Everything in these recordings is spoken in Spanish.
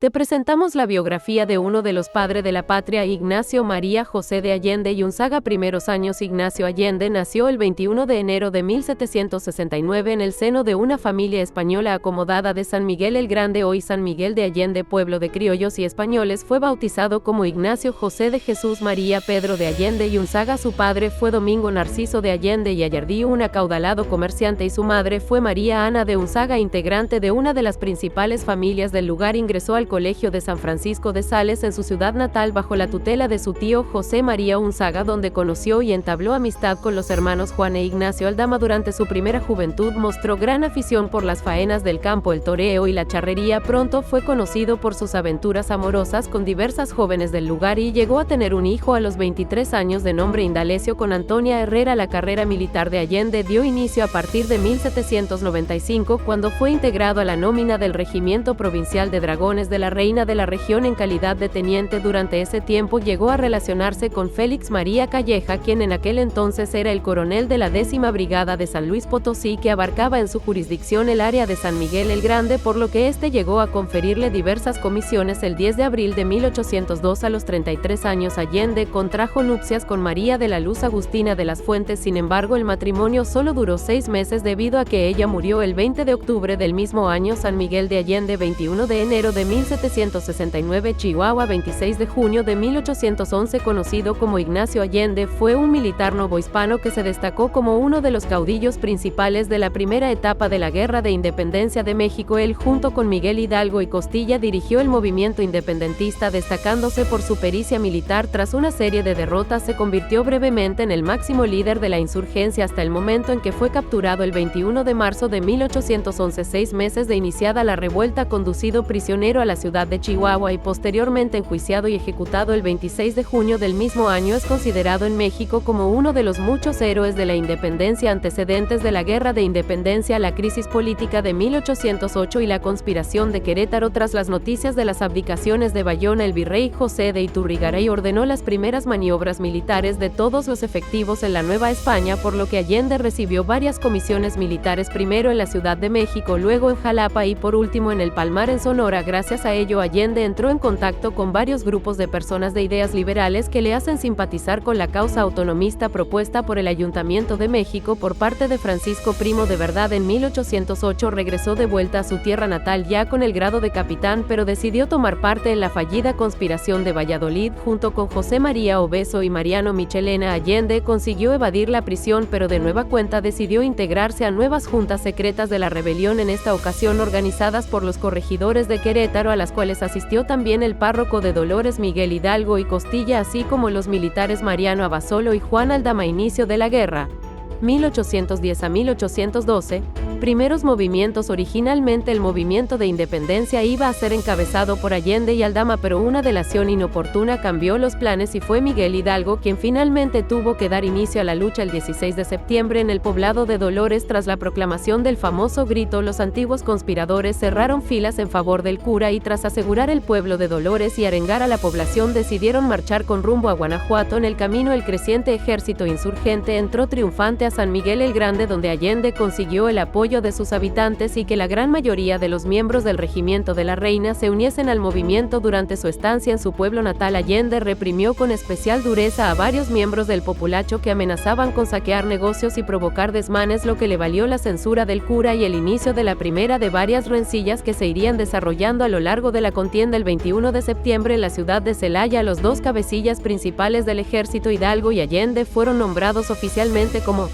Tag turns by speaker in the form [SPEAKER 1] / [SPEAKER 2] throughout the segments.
[SPEAKER 1] Te presentamos la biografía de uno de los padres de la patria, Ignacio María José de Allende y Unzaga. Primeros años. Ignacio Allende nació el 21 de enero de 1769 en el seno de una familia española acomodada de San Miguel el Grande, hoy San Miguel de Allende, pueblo de criollos y españoles. Fue bautizado como Ignacio José de Jesús María Pedro de Allende y Unzaga. Su padre fue Domingo Narciso de Allende y Allardío, un acaudalado comerciante, y su madre fue María Ana de Unzaga, integrante de una de las principales familias del lugar. Ingresó al Colegio de San Francisco de Sales en su ciudad natal bajo la tutela de su tío José María Unzaga, donde conoció y entabló amistad con los hermanos Juan e Ignacio Aldama. Durante su primera juventud mostró gran afición por las faenas del campo, el toreo y la charrería. Pronto fue conocido por sus aventuras amorosas con diversas jóvenes del lugar y llegó a tener un hijo a los 23 años de nombre Indalecio con Antonia Herrera. La carrera militar de Allende dio inicio a partir de 1795, cuando fue integrado a la nómina del Regimiento Provincial de Dragones de la Reina de la Región en calidad de teniente. Durante ese tiempo llegó a relacionarse con Félix María Calleja, quien en aquel entonces era el coronel de la 10ª Brigada de San Luis Potosí, que abarcaba en su jurisdicción el área de San Miguel el Grande, por lo que este llegó a conferirle diversas comisiones. El 10 de abril de 1802, a los 33 años, Allende contrajo nupcias con María de la Luz Agustina de las Fuentes. Sin embargo, el matrimonio solo duró 6 meses debido a que ella murió el 20 de octubre del mismo año. San Miguel de Allende, 21 de enero de 1769, Chihuahua, 26 de junio de 1811. Conocido como Ignacio Allende, fue un militar novohispano que se destacó como uno de los caudillos principales de la primera etapa de la Guerra de Independencia de México. Él, junto con Miguel Hidalgo y Costilla, dirigió el movimiento independentista, destacándose por su pericia militar. Tras una serie de derrotas, se convirtió brevemente en el máximo líder de la insurgencia hasta el momento en que fue capturado el 21 de marzo de 1811, 6 meses de iniciada la revuelta, conducido prisionero a la ciudad de Chihuahua y posteriormente enjuiciado y ejecutado el 26 de junio del mismo año. Es considerado en México como uno de los muchos héroes de la independencia. Antecedentes de la Guerra de Independencia: la crisis política de 1808 y la conspiración de Querétaro. Tras las noticias de las abdicaciones de Bayona, el virrey José de Iturrigaray ordenó las primeras maniobras militares de todos los efectivos en la Nueva España, por lo que Allende recibió varias comisiones militares, primero en la Ciudad de México, luego en Jalapa y por último en El Palmar, en Sonora. Gracias a ello, Allende entró en contacto con varios grupos de personas de ideas liberales que le hacen simpatizar con la causa autonomista propuesta por el Ayuntamiento de México por parte de Francisco Primo de Verdad. En 1808 regresó de vuelta a su tierra natal ya con el grado de capitán, pero decidió tomar parte en la fallida conspiración de Valladolid. Junto con José María Obeso y Mariano Michelena, Allende consiguió evadir la prisión, pero de nueva cuenta decidió integrarse a nuevas juntas secretas de la rebelión, en esta ocasión organizadas por los corregidores de Querétaro, a las cuales asistió también el párroco de Dolores Miguel Hidalgo y Costilla, así como los militares Mariano Abasolo y Juan Aldama. Inicio de la guerra 1810 a 1812. Primeros movimientos. Originalmente el movimiento de independencia iba a ser encabezado por Allende y Aldama, pero una delación inoportuna cambió los planes y fue Miguel Hidalgo quien finalmente tuvo que dar inicio a la lucha. El 16 de septiembre, en el poblado de Dolores, tras la proclamación del famoso grito, los antiguos conspiradores cerraron filas en favor del cura y, tras asegurar el pueblo de Dolores y arengar a la población, decidieron marchar con rumbo a Guanajuato. En el camino, el creciente ejército insurgente entró triunfante a San Miguel el Grande, donde Allende consiguió el apoyo de sus habitantes y que la gran mayoría de los miembros del Regimiento de la Reina se uniesen al movimiento. Durante su estancia en su pueblo natal, Allende reprimió con especial dureza a varios miembros del populacho que amenazaban con saquear negocios y provocar desmanes, lo que le valió la censura del cura y el inicio de la primera de varias rencillas que se irían desarrollando a lo largo de la contienda. El 21 de septiembre, en la ciudad de Celaya, los dos cabecillas principales del ejército, Hidalgo y Allende, fueron nombrados oficialmente como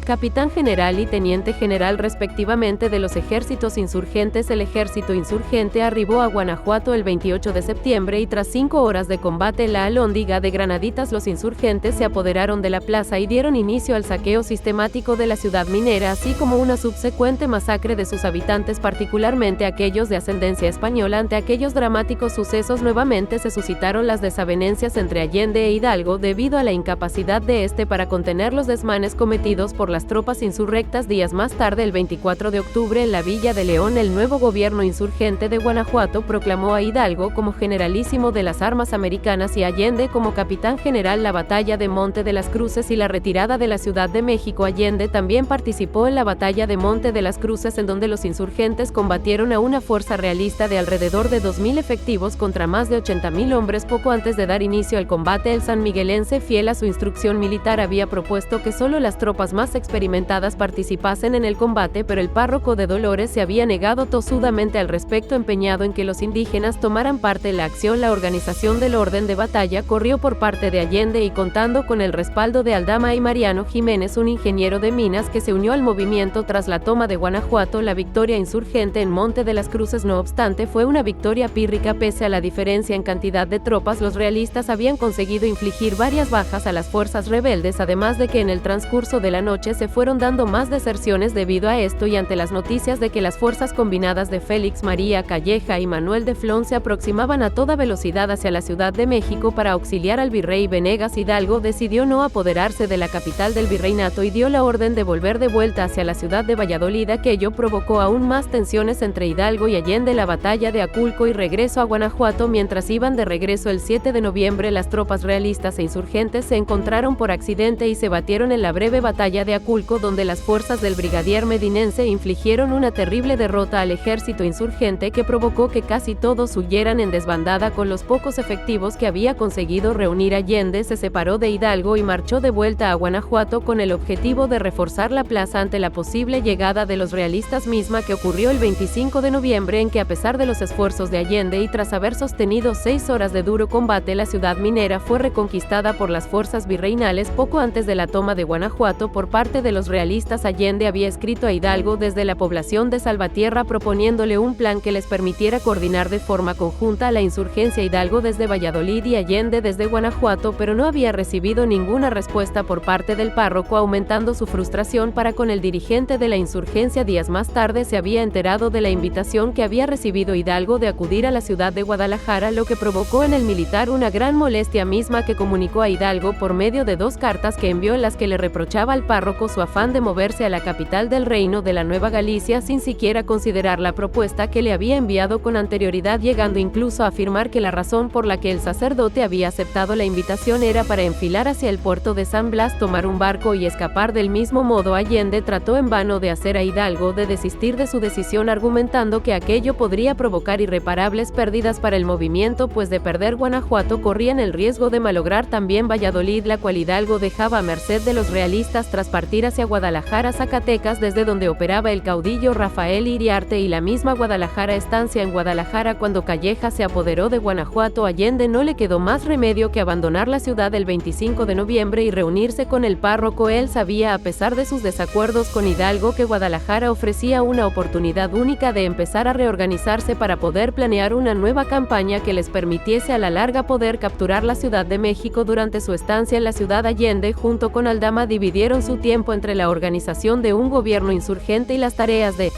[SPEAKER 1] capitán general y teniente general respectivamente de los ejércitos insurgentes. El ejército insurgente arribó a Guanajuato el 28 de septiembre y tras 5 horas de combate en la Alhóndiga de granaditas, los insurgentes se apoderaron de la plaza y dieron inicio al saqueo sistemático de la ciudad minera, así como una subsecuente masacre de sus habitantes, particularmente aquellos de ascendencia española. Ante aquellos dramáticos sucesos, nuevamente se suscitaron las desavenencias entre Allende e Hidalgo debido a la incapacidad de este para contener los desmanes cometidos por la las tropas insurrectas. Días más tarde, el 24 de octubre, en la Villa de León, el nuevo gobierno insurgente de Guanajuato proclamó a Hidalgo como generalísimo de las armas americanas y a Allende como capitán general. La batalla de Monte de las Cruces y la retirada de la Ciudad de México. Allende también participó en la batalla de Monte de las Cruces, en donde los insurgentes combatieron a una fuerza realista de alrededor de 2.000 efectivos contra más de 80.000 hombres. Poco antes de dar inicio al combate, el sanmiguelense, fiel a su instrucción militar, había propuesto que solo las tropas más experimentadas participasen en el combate, pero el párroco de Dolores se había negado tosudamente al respecto, empeñado en que los indígenas tomaran parte en la acción. La organización del orden de batalla corrió por parte de Allende y contando con el respaldo de Aldama y Mariano Jiménez, un ingeniero de minas que se unió al movimiento tras la toma de Guanajuato. La victoria insurgente en Monte de las Cruces, no obstante, fue una victoria pírrica. Pese a la diferencia en cantidad de tropas, los realistas habían conseguido infligir varias bajas a las fuerzas rebeldes, además de que en el transcurso de la noche se fueron dando más deserciones. Debido a esto y ante las noticias de que las fuerzas combinadas de Félix María Calleja y Manuel de Flon se aproximaban a toda velocidad hacia la Ciudad de México para auxiliar al virrey Venegas, Hidalgo decidió no apoderarse de la capital del virreinato y dio la orden de volver de vuelta hacia la ciudad de Valladolid. Aquello provocó aún más tensiones entre Hidalgo y Allende. La batalla de Aculco y regreso a Guanajuato. Mientras iban de regreso el 7 de noviembre, las tropas realistas e insurgentes se encontraron por accidente y se batieron en la breve batalla de Aculco, donde las fuerzas del brigadier medinense infligieron una terrible derrota al ejército insurgente que provocó que casi todos huyeran en desbandada. Con los pocos efectivos que había conseguido reunir, Allende se separó de Hidalgo y marchó de vuelta a Guanajuato con el objetivo de reforzar la plaza ante la posible llegada de los realistas, misma que ocurrió el 25 de noviembre, en que a pesar de los esfuerzos de Allende y tras haber sostenido 6 horas de duro combate, la ciudad minera fue reconquistada por las fuerzas virreinales. Poco antes de la toma de Guanajuato por parte de los realistas, Allende había escrito a Hidalgo desde la población de Salvatierra proponiéndole un plan que les permitiera coordinar de forma conjunta la insurgencia. Hidalgo desde Valladolid y Allende desde Guanajuato, pero no había recibido ninguna respuesta por parte del párroco, aumentando su frustración para con el dirigente de la insurgencia. Días más tarde se había enterado de la invitación que había recibido Hidalgo de acudir a la ciudad de Guadalajara, lo que provocó en el militar una gran molestia, misma que comunicó a Hidalgo por medio de 2 cartas que envió, en las que le reprochaba al párroco su afán de moverse a la capital del reino de la Nueva Galicia sin siquiera considerar la propuesta que le había enviado con anterioridad, llegando incluso a afirmar que la razón por la que el sacerdote había aceptado la invitación era para enfilar hacia el puerto de San Blas, tomar un barco y escapar. Del mismo modo, Allende trató en vano de hacer a Hidalgo de desistir de su decisión, argumentando que aquello podría provocar irreparables pérdidas para el movimiento, pues de perder Guanajuato corrían el riesgo de malograr también Valladolid, la cual Hidalgo dejaba a merced de los realistas tras partir hacia Guadalajara, Zacatecas, desde donde operaba el caudillo Rafael Iriarte, y la misma Guadalajara. Estancia en Guadalajara. Cuando Calleja se apoderó de Guanajuato, Allende no le quedó más remedio que abandonar la ciudad el 25 de noviembre y reunirse con el párroco. Él sabía, a pesar de sus desacuerdos con Hidalgo, que Guadalajara ofrecía una oportunidad única de empezar a reorganizarse para poder planear una nueva campaña que les permitiese a la larga poder capturar la Ciudad de México. Durante su estancia en la ciudad, Allende junto con Aldama dividieron su tiempo entre la organización de un gobierno insurgente y las tareas de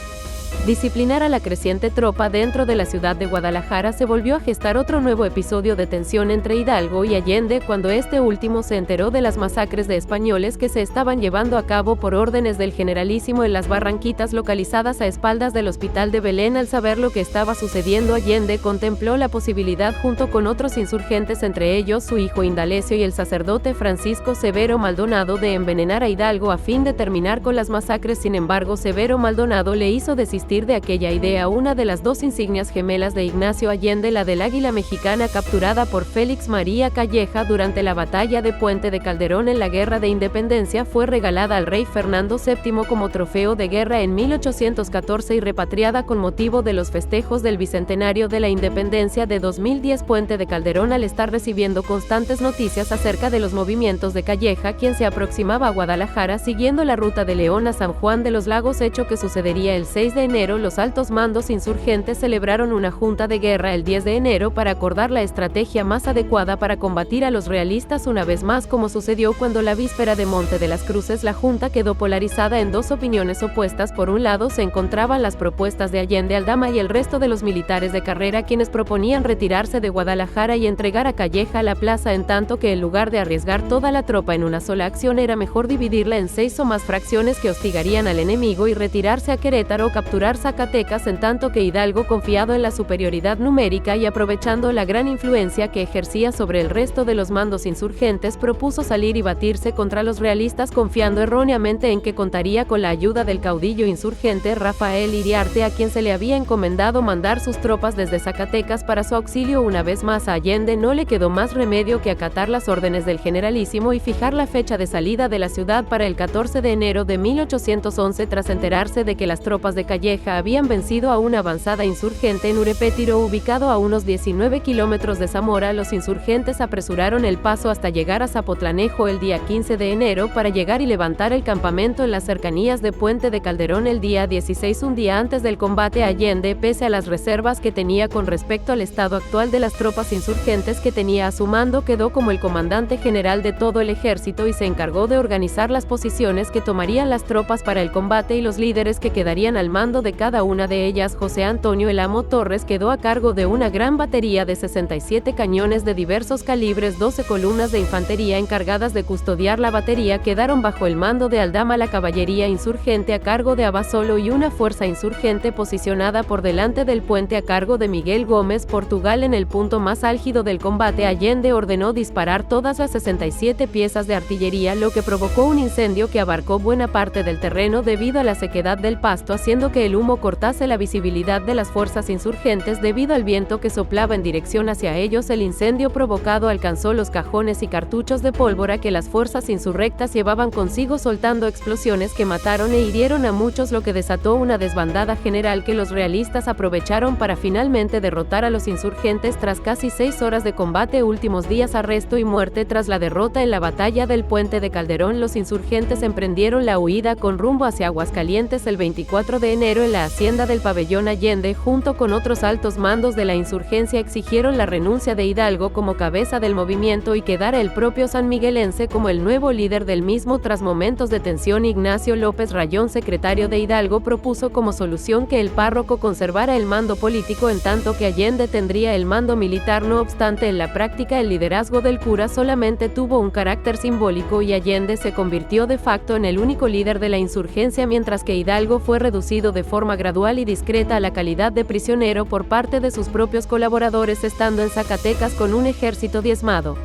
[SPEAKER 1] disciplinar a la creciente tropa dentro de la ciudad de Guadalajara. Se volvió a gestar otro nuevo episodio de tensión entre Hidalgo y Allende cuando este último se enteró de las masacres de españoles que se estaban llevando a cabo por órdenes del generalísimo en las Barranquitas, localizadas a espaldas del Hospital de Belén. Al saber lo que estaba sucediendo, Allende contempló la posibilidad, junto con otros insurgentes, entre ellos su hijo Indalecio y el sacerdote Francisco Severo Maldonado, de envenenar a Hidalgo a fin de terminar con las masacres. Sin embargo, Severo Maldonado le hizo desistir de aquella idea. Una de las 2 insignias gemelas de Ignacio Allende, la del águila mexicana capturada por Félix María Calleja durante la batalla de Puente de Calderón en la Guerra de Independencia, fue regalada al rey Fernando VII como trofeo de guerra en 1814 y repatriada con motivo de los festejos del bicentenario de la independencia de 2010. Puente de Calderón, al estar recibiendo constantes noticias acerca de los movimientos de Calleja, quien se aproximaba a Guadalajara siguiendo la ruta de León a San Juan de los Lagos, hecho que sucedería el 6 de enero enero, los altos mandos insurgentes celebraron una junta de guerra el 10 de enero para acordar la estrategia más adecuada para combatir a los realistas una vez más, como sucedió cuando la víspera de Monte de las Cruces la junta quedó polarizada en dos opiniones opuestas. Por un lado se encontraban las propuestas de Allende, Aldama y el resto de los militares de carrera, quienes proponían retirarse de Guadalajara y entregar a Calleja la plaza, en tanto que en lugar de arriesgar toda la tropa en una sola acción era mejor dividirla en 6 o más fracciones que hostigarían al enemigo y retirarse a Querétaro o capturar Zacatecas, en tanto que Hidalgo, confiado en la superioridad numérica y aprovechando la gran influencia que ejercía sobre el resto de los mandos insurgentes, propuso salir y batirse contra los realistas, confiando erróneamente en que contaría con la ayuda del caudillo insurgente Rafael Iriarte, a quien se le había encomendado mandar sus tropas desde Zacatecas para su auxilio. Una vez más a Allende no le quedó más remedio que acatar las órdenes del generalísimo y fijar la fecha de salida de la ciudad para el 14 de enero de 1811. Tras enterarse de que las tropas de Calleja habían vencido a una avanzada insurgente en Urepétiro, ubicado a unos 19 kilómetros de Zamora, los insurgentes apresuraron el paso hasta llegar a Zapotlanejo el día 15 de enero para llegar y levantar el campamento en las cercanías de Puente de Calderón el día 16, un día antes del combate. Allende, pese a las reservas que tenía con respecto al estado actual de las tropas insurgentes que tenía a su mando, quedó como el comandante general de todo el ejército y se encargó de organizar las posiciones que tomarían las tropas para el combate y los líderes que quedarían al mando de cada una de ellas. José Antonio El Amo Torres quedó a cargo de una gran batería de 67 cañones de diversos calibres. 12 columnas de infantería encargadas de custodiar la batería quedaron bajo el mando de Aldama, la caballería insurgente a cargo de Abasolo y una fuerza insurgente posicionada por delante del puente a cargo de Miguel Gómez Portugal. En el punto más álgido del combate, Allende ordenó disparar todas las 67 piezas de artillería, lo que provocó un incendio que abarcó buena parte del terreno debido a la sequedad del pasto, haciendo que el humo cortase la visibilidad de las fuerzas insurgentes. Debido al viento que soplaba en dirección hacia ellos, el incendio provocado alcanzó los cajones y cartuchos de pólvora que las fuerzas insurrectas llevaban consigo, soltando explosiones que mataron e hirieron a muchos, lo que desató una desbandada general que los realistas aprovecharon para finalmente derrotar a los insurgentes tras casi 6 horas de combate. Últimos días, arresto y muerte. Tras la derrota en la batalla del Puente de Calderón, los insurgentes emprendieron la huida con rumbo hacia Aguascalientes. El 24 de enero, en la hacienda del Pabellón, Allende, junto con otros altos mandos de la insurgencia, exigieron la renuncia de Hidalgo como cabeza del movimiento y quedara el propio sanmiguelense como el nuevo líder del mismo. Tras momentos de tensión, Ignacio López Rayón, secretario de Hidalgo, propuso como solución que el párroco conservara el mando político, en tanto que Allende tendría el mando militar. No obstante, en la práctica el liderazgo del cura solamente tuvo un carácter simbólico y Allende se convirtió de facto en el único líder de la insurgencia, mientras que Hidalgo fue reducido de forma gradual y discreta a la calidad de prisionero por parte de sus propios colaboradores, estando en Zacatecas con un ejército diezmado.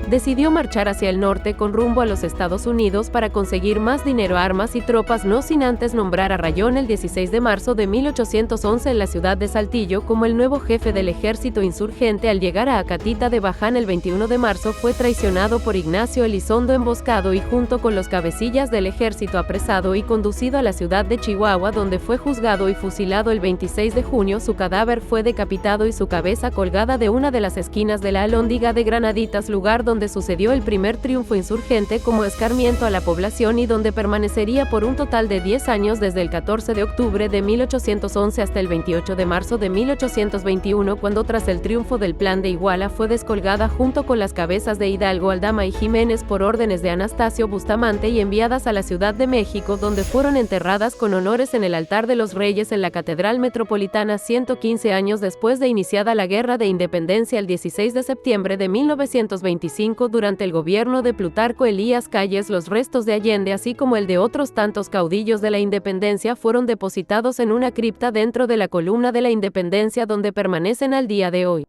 [SPEAKER 1] Decidió marchar hacia el norte con rumbo a los Estados Unidos para conseguir más dinero, armas y tropas, no sin antes nombrar a Rayón el 16 de marzo de 1811 en la ciudad de Saltillo como el nuevo jefe del ejército insurgente. Al llegar a Acatita de Baján el 21 de marzo fue traicionado por Ignacio Elizondo, emboscado y junto con los cabecillas del ejército apresado y conducido a la ciudad de Chihuahua, donde fue juzgado y fusilado el 26 de junio. Su cadáver fue decapitado y su cabeza colgada de una de las esquinas de la Alhóndiga de Granaditas, lugar donde sucedió el primer triunfo insurgente como escarmiento a la población y donde permanecería por un total de 10 años, desde el 14 de octubre de 1811 hasta el 28 de marzo de 1821, cuando tras el triunfo del Plan de Iguala fue descolgada junto con las cabezas de Hidalgo, Aldama y Jiménez por órdenes de Anastasio Bustamante y enviadas a la Ciudad de México, donde fueron enterradas con honores en el altar de los Reyes en la Catedral Metropolitana. 115 años después de iniciada la Guerra de Independencia, el 16 de septiembre de 1925, durante el gobierno de Plutarco Elías Calles, los restos de Allende, así como el de otros tantos caudillos de la independencia, fueron depositados en una cripta dentro de la Columna de la Independencia, donde permanecen al día de hoy.